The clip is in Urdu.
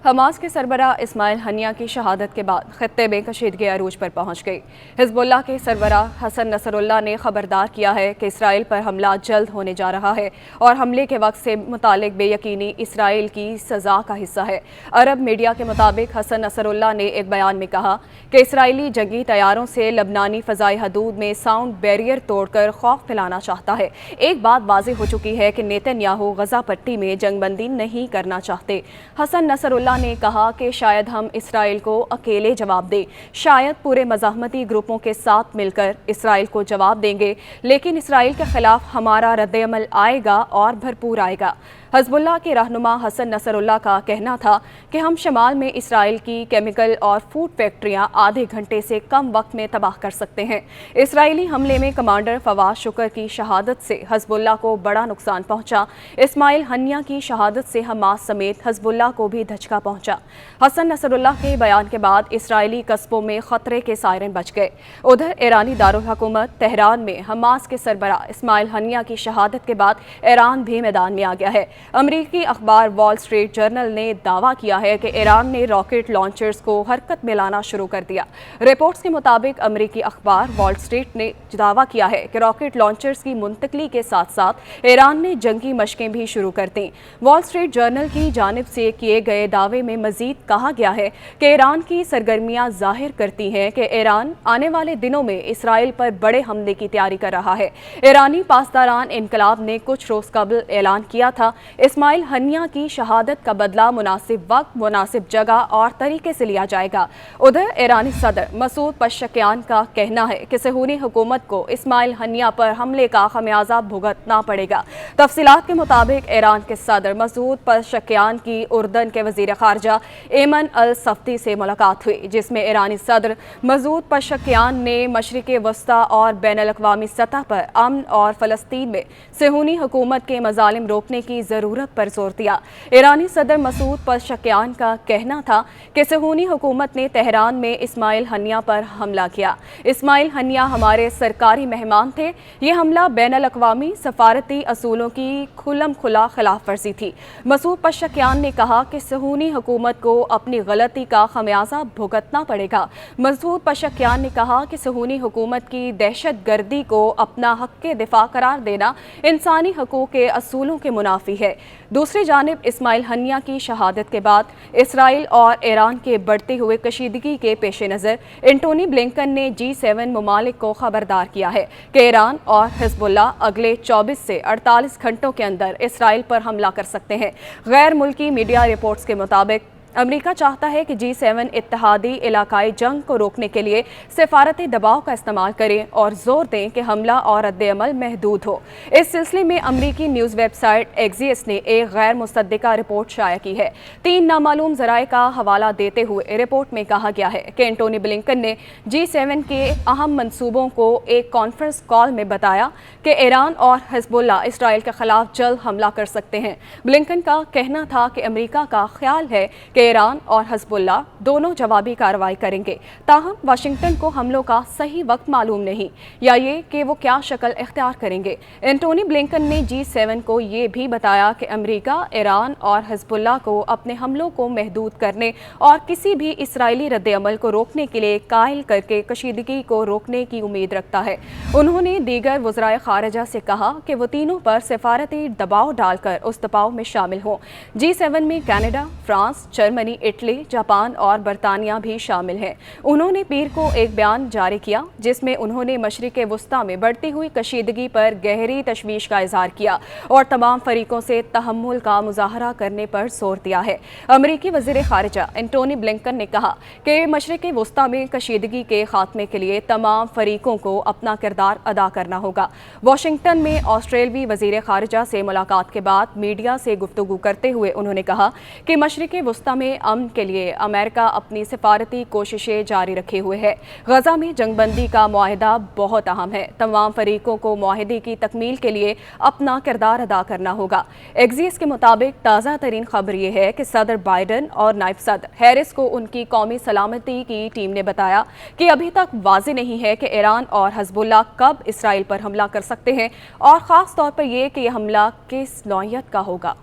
حماس کے سربراہ اسماعیل ہنیہ کی شہادت کے بعد خطے میں کشیدگی عروج پر پہنچ گئی۔ حزب اللہ کے سربراہ حسن نصر اللہ نے خبردار کیا ہے کہ اسرائیل پر حملہ جلد ہونے جا رہا ہے اور حملے کے وقت سے متعلق بے یقینی اسرائیل کی سزا کا حصہ ہے۔ عرب میڈیا کے مطابق حسن نصر اللہ نے ایک بیان میں کہا کہ اسرائیلی جنگی طیاروں سے لبنانی فضائی حدود میں ساؤنڈ بیریئر توڑ کر خوف پھیلانا چاہتا ہے۔ ایک بات واضح ہو چکی ہے کہ نیتن یاہو غزہ پٹی میں جنگ بندی نہیں کرنا چاہتے۔ حسن نصر اللہ نے کہا کہ شاید ہم اسرائیل کو اکیلے جواب دیں، شاید پورے مزاحمتی گروپوں کے ساتھ مل کر اسرائیل کو جواب دیں گے، لیکن اسرائیل کے خلاف ہمارا رد عمل آئے گا اور بھرپور آئے گا۔ حزب اللہ کے رہنما حسن نصر اللہ کا کہنا تھا کہ ہم شمال میں اسرائیل کی کیمیکل اور فوڈ فیکٹریاں آدھے گھنٹے سے کم وقت میں تباہ کر سکتے ہیں۔ اسرائیلی حملے میں کمانڈر فواد شکر کی شہادت سے حزب اللہ کو بڑا نقصان پہنچا۔ اسماعیل ہنیہ کی شہادت سے حماس سمیت حزب اللہ کو بھی دھچکا پہنچا۔ حسن نصر اللہ کے بیان کے بعد اسرائیلی قصبوں میں خطرے کے سائرن بج گئے۔ ادھر ایرانی دارالحکومت تہران میں حماس کے سربراہ اسماعیل ہنیہ کی شہادت کے بعد ایران بھی میدان میں آ گیا ہے۔ امریکی اخبار وال اسٹریٹ جرنل نے دعویٰ کیا ہے کہ ایران نے راکٹ لانچرز کو حرکت میں لانا شروع کر دیا۔ رپورٹس کے مطابق امریکی اخبار وال اسٹریٹ نے دعویٰ کیا ہے کہ راکٹ لانچرز کی منتقلی کے ساتھ ساتھ ایران نے جنگی مشقیں بھی شروع کر دیں۔ وال اسٹریٹ جرنل کی جانب سے کیے گئے دعوے میں مزید کہا گیا ہے کہ ایران کی سرگرمیاں ظاہر کرتی ہیں کہ ایران آنے والے دنوں میں اسرائیل پر بڑے حملے کی تیاری کر رہا ہے۔ ایرانی پاسداران انقلاب نے کچھ روز قبل اعلان کیا تھا اسماعیل ہنیہ کی شہادت کا بدلہ مناسب وقت، مناسب جگہ اور طریقے سے لیا جائے گا۔ ادھر ایرانی صدر مسعود پزشکیان کا کہنا ہے کہ صہیونی حکومت کو اسماعیل ہنیہ پر حملے کا خمیازہ بھگتنا پڑے گا۔ تفصیلات کے مطابق ایران کے صدر مسعود پزشکیان کی اردن کے وزیر خارجہ ایمن الصفدی سے ملاقات ہوئی، جس میں ایرانی صدر مسعود پزشکیان نے مشرق وسطی اور بین الاقوامی سطح پر امن اور فلسطین میں صہیونی حکومت کے مظالم روکنے کی ضرورت پر زور دیا۔ ایرانی صدر مسعود پزشکیان کا کہنا تھا کہ صہیونی حکومت نے تہران میں اسماعیل ہنیہ پر حملہ کیا۔ اسماعیل ہنیہ ہمارے سرکاری مہمان تھے۔ یہ حملہ بین الاقوامی سفارتی اصولوں کی کھلم کھلا خلاف ورزی تھی۔ مسعود پزشکیان نے کہا کہ صہیونی حکومت کو اپنی غلطی کا خمیازہ بھگتنا پڑے گا۔ مسعود پزشکیان نے کہا کہ صہیونی حکومت کی دہشت گردی کو اپنا حق کے دفاع قرار دینا انسانی حقوق کے اصولوں کے منافی ہے۔ دوسری جانب اسماعیل ہنیہ کی شہادت کے بعد اسرائیل اور ایران کے بڑھتے ہوئے کشیدگی کے پیش نظر اینٹونی بلنکن نے G7 ممالک کو خبردار کیا ہے کہ ایران اور حزب اللہ اگلے 24 سے 48 گھنٹوں کے اندر اسرائیل پر حملہ کر سکتے ہیں۔ غیر ملکی میڈیا رپورٹس کے مطابق امریکہ چاہتا ہے کہ G7 اتحادی علاقائی جنگ کو روکنے کے لیے سفارتی دباؤ کا استعمال کریں اور زور دیں کہ حملہ اور رد عمل محدود ہو۔ اس سلسلے میں امریکی نیوز ویب سائٹ ایکزیس نے ایک غیر مصدقہ رپورٹ شائع کی ہے۔ 3 نامعلوم ذرائع کا حوالہ دیتے ہوئے رپورٹ میں کہا گیا ہے کہ اینٹونی بلنکن نے G7 کے اہم منصوبوں کو ایک کانفرنس کال میں بتایا کہ ایران اور حزب اللہ اسرائیل کے خلاف جلد حملہ کر سکتے ہیں۔ بلنکن کا کہنا تھا کہ امریکہ کا خیال ہے کہ ایران اور حزب اللہ دونوں جوابی کارروائی کریں گے، تاہم واشنگٹن کو حملوں کا صحیح وقت معلوم نہیں یا یہ کہ وہ کیا شکل اختیار کریں گے۔ اینٹونی بلنکن نے G7 کو یہ بھی بتایا کہ امریکہ ایران اور حزب اللہ کو اپنے حملوں کو محدود کرنے اور کسی بھی اسرائیلی رد عمل کو روکنے کے لیے قائل کر کے کشیدگی کو روکنے کی امید رکھتا ہے۔ انہوں نے دیگر وزرائے خارجہ سے کہا کہ وہ تینوں پر سفارتی دباؤ ڈال کر اس دباؤ میں شامل ہوں۔ G7 میں Canada, France, Germany, Italy, Japan اور برطانیہ بھی شامل ہیں۔ انہوں نے پیر کو ایک بیان جاری کیا جس میں انہوں نے مشرق وسطی میں بڑھتی ہوئی کشیدگی پر گہری تشویش کا اظہار کیا اور تمام فریقوں سے تحمل کا مظاہرہ کرنے پر زور دیا ہے۔ امریکی وزیر خارجہ اینٹونی بلنکن نے کہا کہ مشرق وسطی میں کشیدگی کے خاتمے کے لیے تمام فریقوں کو اپنا کردار ادا کرنا ہوگا۔ واشنگٹن میں آسٹریلوی وزیر خارجہ سے ملاقات کے بعد میڈیا سے گفتگو کرتے ہوئے انہوں نے کہا کہ مشرق وسطی میں امن کے لیے امریکہ اپنی سفارتی کوششیں جاری رکھے ہوئے ہے۔ غزہ میں جنگ بندی کا معاہدہ بہت اہم ہے۔ تمام فریقوں کو معاہدے کی تکمیل کے لیے اپنا کردار ادا کرنا ہوگا۔ ایکزیس کے مطابق تازہ ترین خبر یہ ہے کہ صدر بائیڈن اور نائب صدر ہیرس کو ان کی قومی سلامتی کی ٹیم نے بتایا کہ ابھی تک واضح نہیں ہے کہ ایران اور حزب اللہ کب اسرائیل پر حملہ کر سکتے ہیں اور خاص طور پر یہ کہ یہ حملہ کس نوعیت کا ہوگا۔